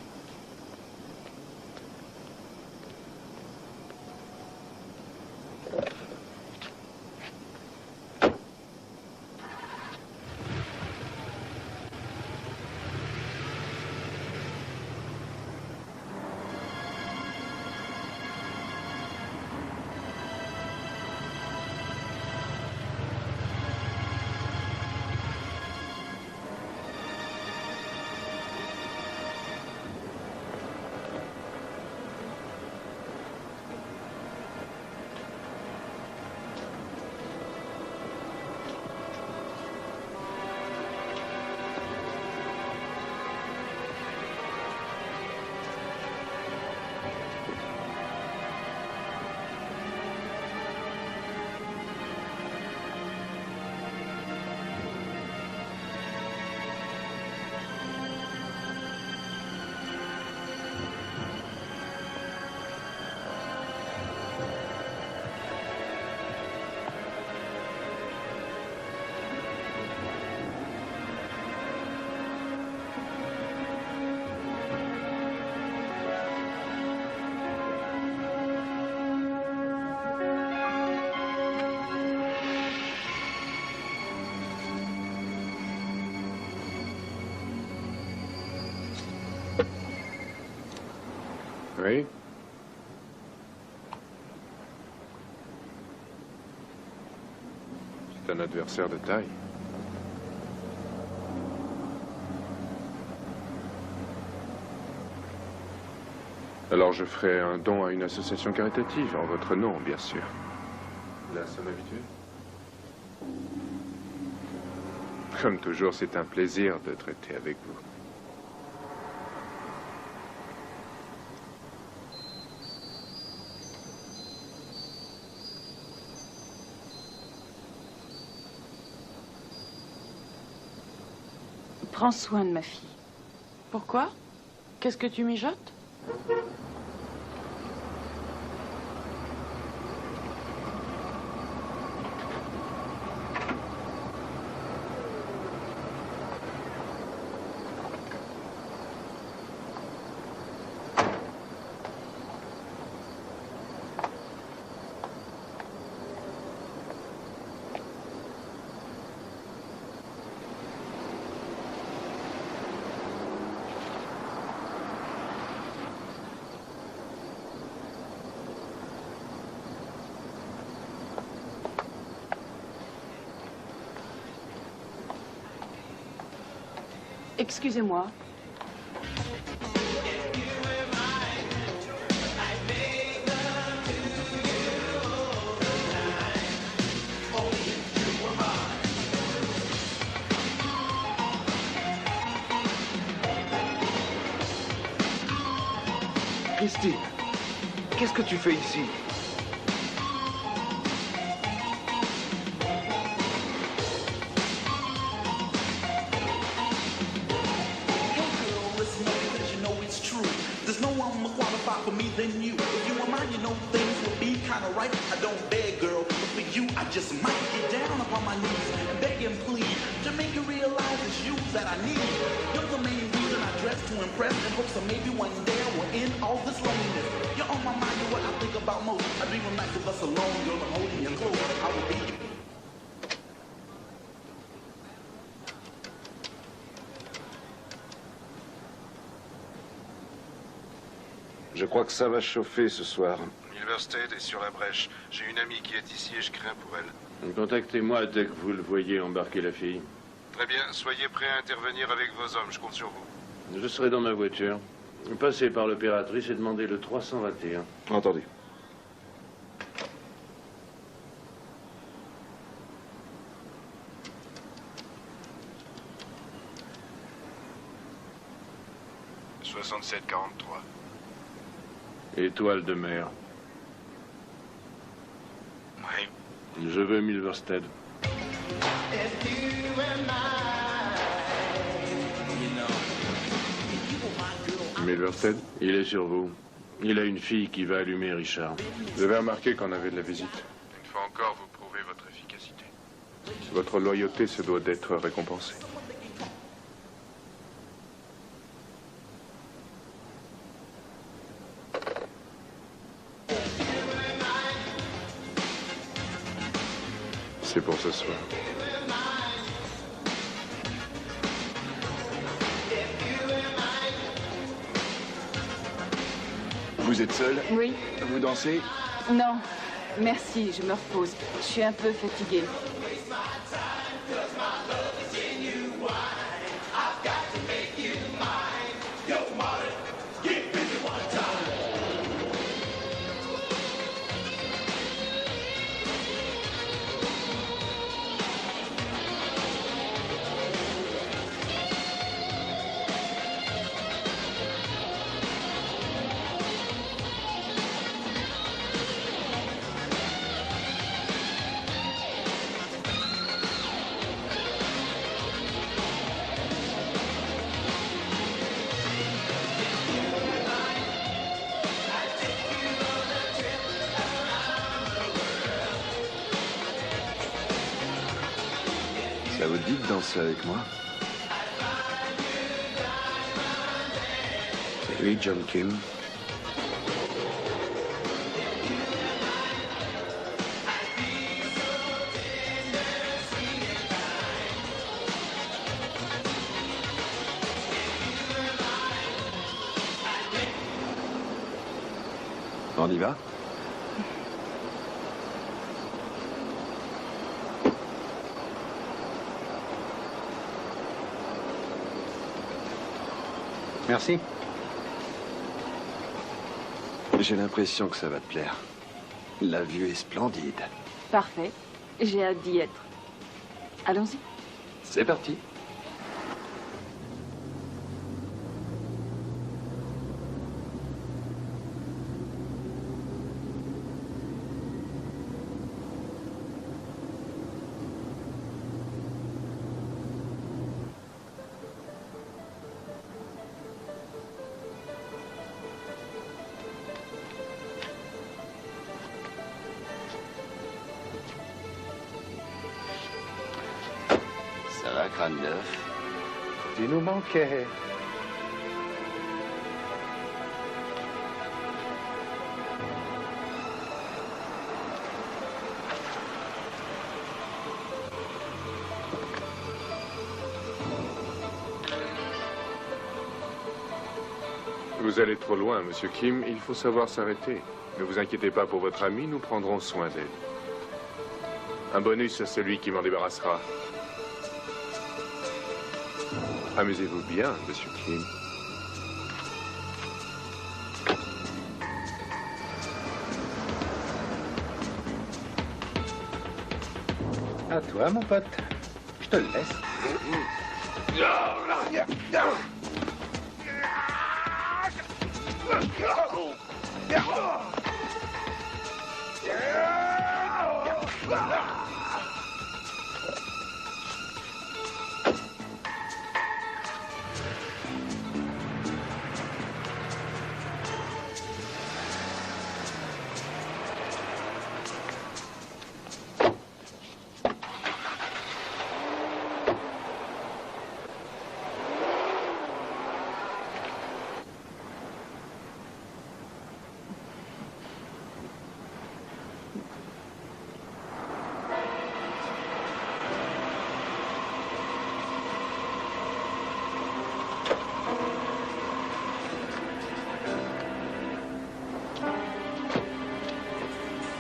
Oui. C'est un adversaire de taille. Alors je ferai un don à une association caritative, en votre nom, bien sûr. La somme habituelle? Comme toujours, c'est un plaisir de traiter avec vous. Prends soin de ma fille. Pourquoi? Qu'est-ce que tu mijotes? Excusez-moi. Christy, qu'est-ce que tu fais ici? For me than you. If you were mine, you know things would be kind of right. I don't beg, girl, but for you, I just might get down upon my knees and beg and plead to make you realize it's you that I need. You're the main reason I dress to impress in hopes that maybe one day I will end all this loneliness. You're on my mind, you're what I think about most. I dream of nights of us alone, girl, I'm holding you close. I will be. Je crois que ça va chauffer ce soir. Milverstead est sur la brèche. J'ai une amie qui est ici et je crains pour elle. Contactez-moi dès que vous le voyez embarquer la fille. Très bien, soyez prêts à intervenir avec vos hommes, je compte sur vous. Je serai dans ma voiture. Passez par l'opératrice et demandez le 321. Entendu. « 6743. Étoile de mer. Oui. Je veux Milverstead. Milverstead? Il est sur vous. Il a une fille qui va allumer Richard. Vous avez remarqué qu'on avait de la visite. Une fois encore, vous prouvez votre efficacité. Votre loyauté se doit d'être récompensée. C'est pour ce soir. Vous êtes seul? Oui. Vous dansez? Non, merci, je me repose. Je suis un peu fatiguée. Ça vous dit de danser avec moi? C'est lui, John Kim. On y va? Merci. J'ai l'impression que ça va te plaire. La vue est splendide. Parfait. J'ai hâte d'y être. Allons-y. C'est parti. Ça va, crâne neuf? Tu nous manquais. Vous allez trop loin, Monsieur Kim. Il faut savoir s'arrêter. Ne vous inquiétez pas pour votre ami, nous prendrons soin d'elle. Un bonus à celui qui m'en débarrassera. Amusez-vous bien, Monsieur Kim. À toi, mon pote. Je te le laisse.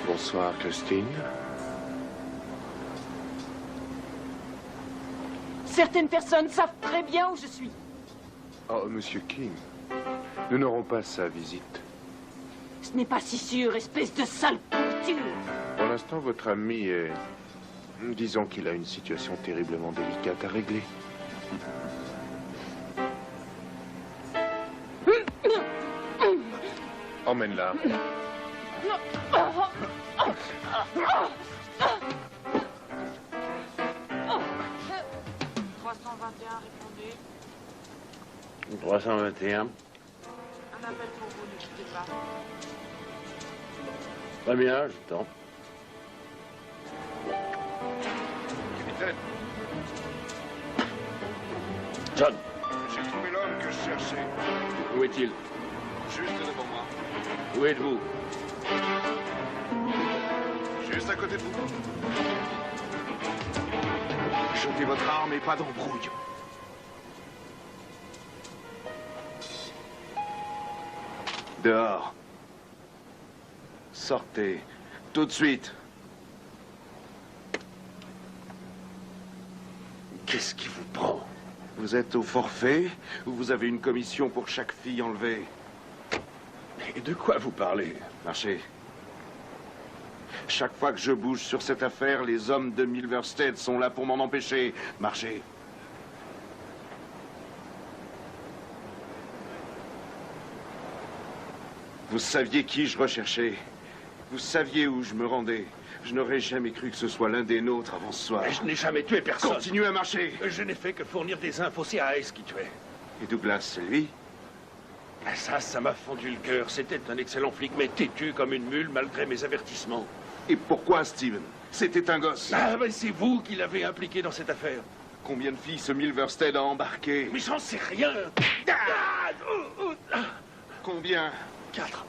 Bonsoir, Christine. Certaines personnes savent très bien où je suis. Oh, Monsieur Kim, nous n'aurons pas sa visite. Ce n'est pas si sûr, espèce de sale pourriture. Pour l'instant, votre ami est... Disons qu'il a une situation terriblement délicate à régler. Emmène-la. 321. Un appel pour vous, ne quittez pas. Très bien, j'attends. Capitaine, John, j'ai trouvé l'homme que je cherchais. où est-il? Juste devant moi. Où êtes-vous? Juste à côté de vous. Jetez votre arme et pas d'embrouille. Dehors. Sortez. Tout de suite. Qu'est-ce qui vous prend? Vous êtes au forfait ou vous avez une commission pour chaque fille enlevée? Et de quoi vous parlez? Marchez. Chaque fois que je bouge sur cette affaire, les hommes de Milverstead sont là pour m'en empêcher. Marchez. Vous saviez qui je recherchais. Vous saviez où je me rendais. Je n'aurais jamais cru que ce soit l'un des nôtres avant ce soir. Mais je n'ai jamais tué personne. Continuez à marcher. Je n'ai fait que fournir des infos. C'est AS qui tuait. Et Douglas, c'est lui? Ça m'a fendu le cœur. C'était un excellent flic, mais têtu comme une mule malgré mes avertissements. Et pourquoi, Steven? C'était un gosse. Ah, mais c'est vous qui l'avez impliqué dans cette affaire. Combien de filles ce Milverstead a embarqué? Mais j'en sais rien. Combien? 4.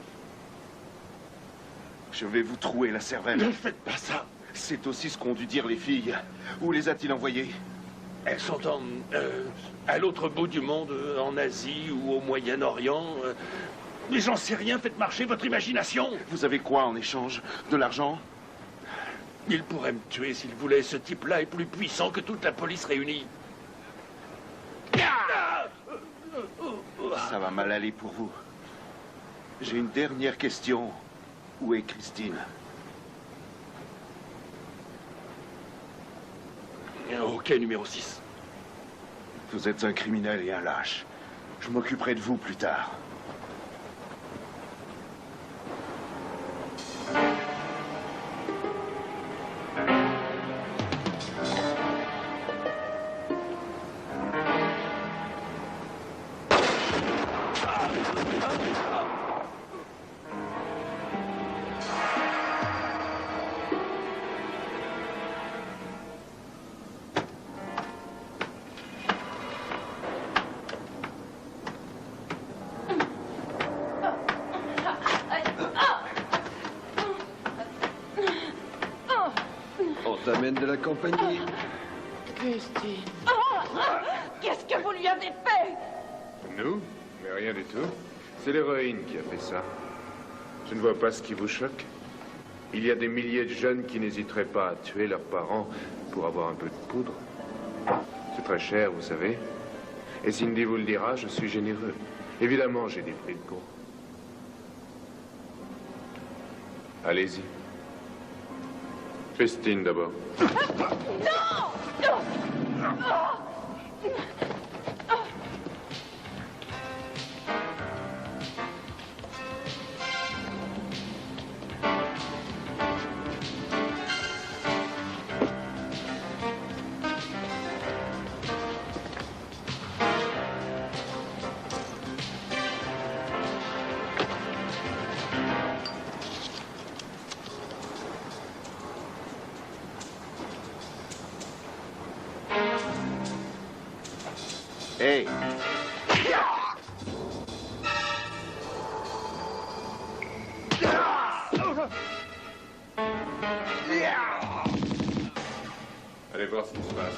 Je vais vous trouer la cervelle. Ne faites pas ça. C'est aussi ce qu'ont dû dire les filles. Où les a-t-il envoyées? Elles sont à l'autre bout du monde, en Asie ou au Moyen-Orient. Mais j'en sais rien, faites marcher votre imagination. Vous avez quoi en échange? De l'argent? Il pourrait me tuer s'il voulait. Ce type-là est plus puissant que toute la police réunie. Ça va mal aller pour vous. J'ai une dernière question. Où est Christine? Ok, numéro 6. Vous êtes un criminel et un lâche. Je m'occuperai de vous plus tard. T'amène de la compagnie. Christine. Qu'est-ce que vous lui avez fait? Nous? Mais rien du tout. C'est l'héroïne qui a fait ça. Je ne vois pas ce qui vous choque. Il y a des milliers de jeunes qui n'hésiteraient pas à tuer leurs parents pour avoir un peu de poudre. C'est très cher, vous savez. Et Cindy vous le dira, je suis généreux. Évidemment, j'ai des prix de gros. Allez-y. Christine, d'abord. Non! Hey! Allez voir ce qui se passe.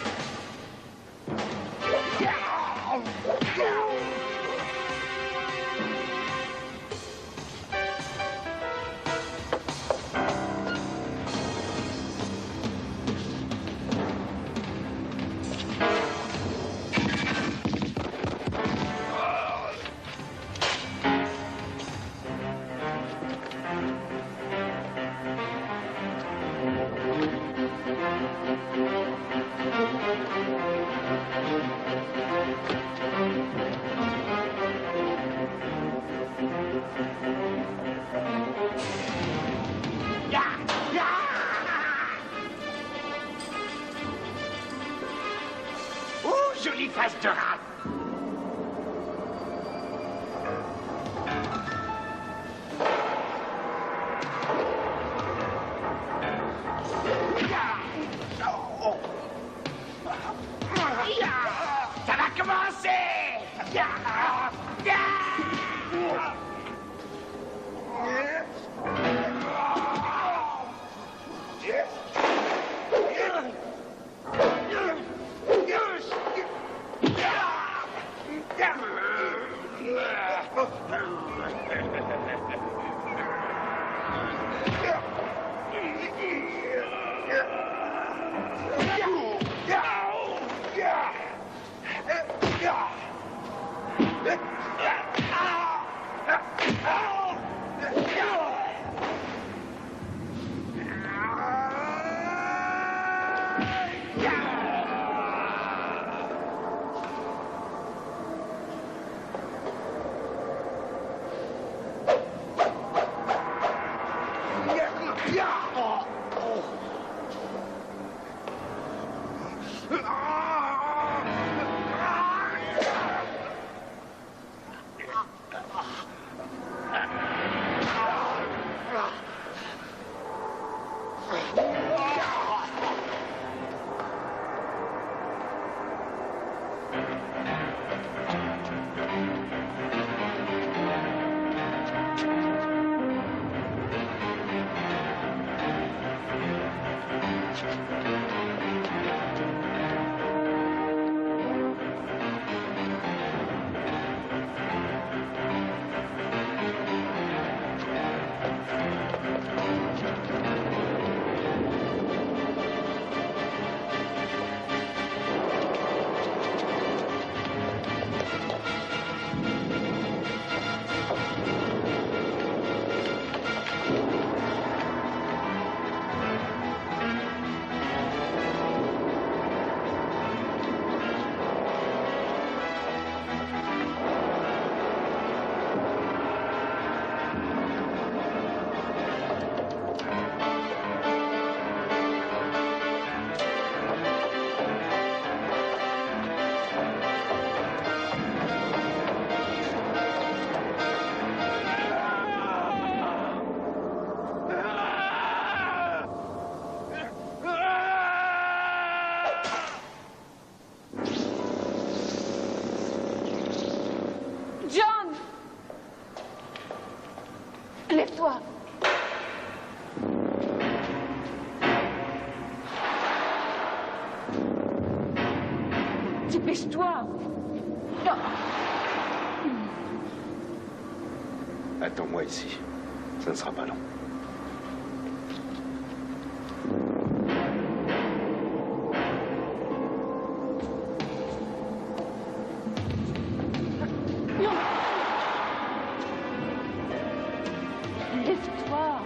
Jolie face de rat. Ça va commencer. Lève-toi. Dépêche-toi. Non. Attends-moi ici. Ça ne sera pas long. Lève-toi.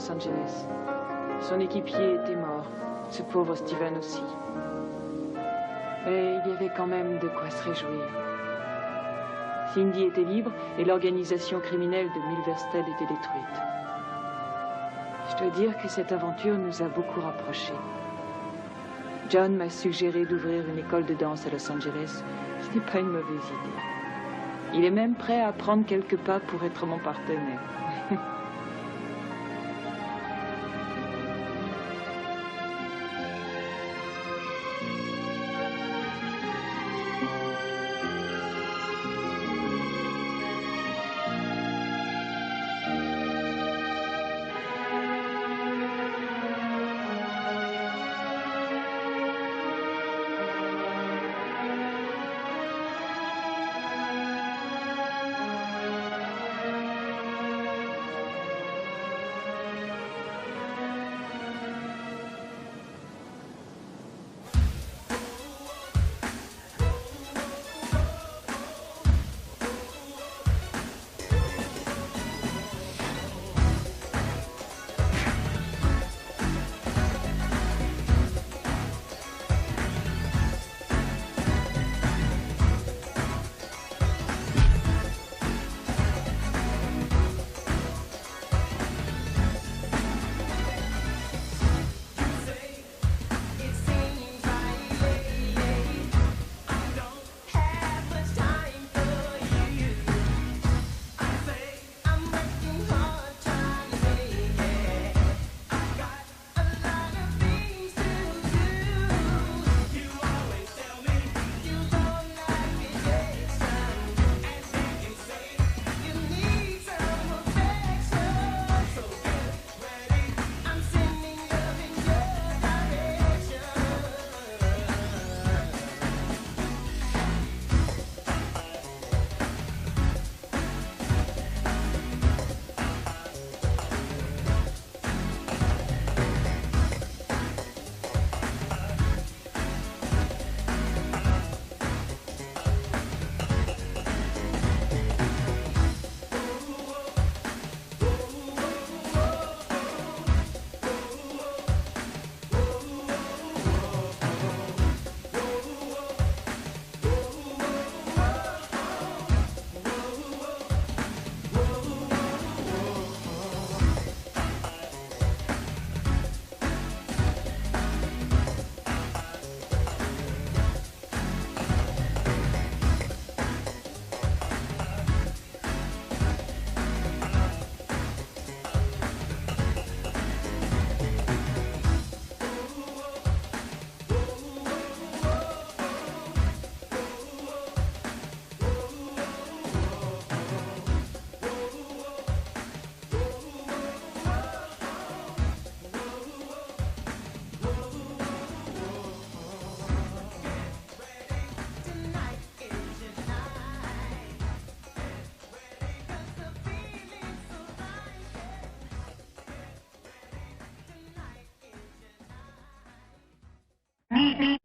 Los Angeles. Son équipier était mort, ce pauvre Steven aussi. Mais il y avait quand même de quoi se réjouir. Cindy était libre et l'organisation criminelle de Milverstead était détruite. Je dois dire que cette aventure nous a beaucoup rapprochés. John m'a suggéré d'ouvrir une école de danse à Los Angeles. Ce n'est pas une mauvaise idée. Il est même prêt à prendre quelques pas pour être mon partenaire.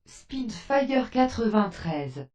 Speedfire 93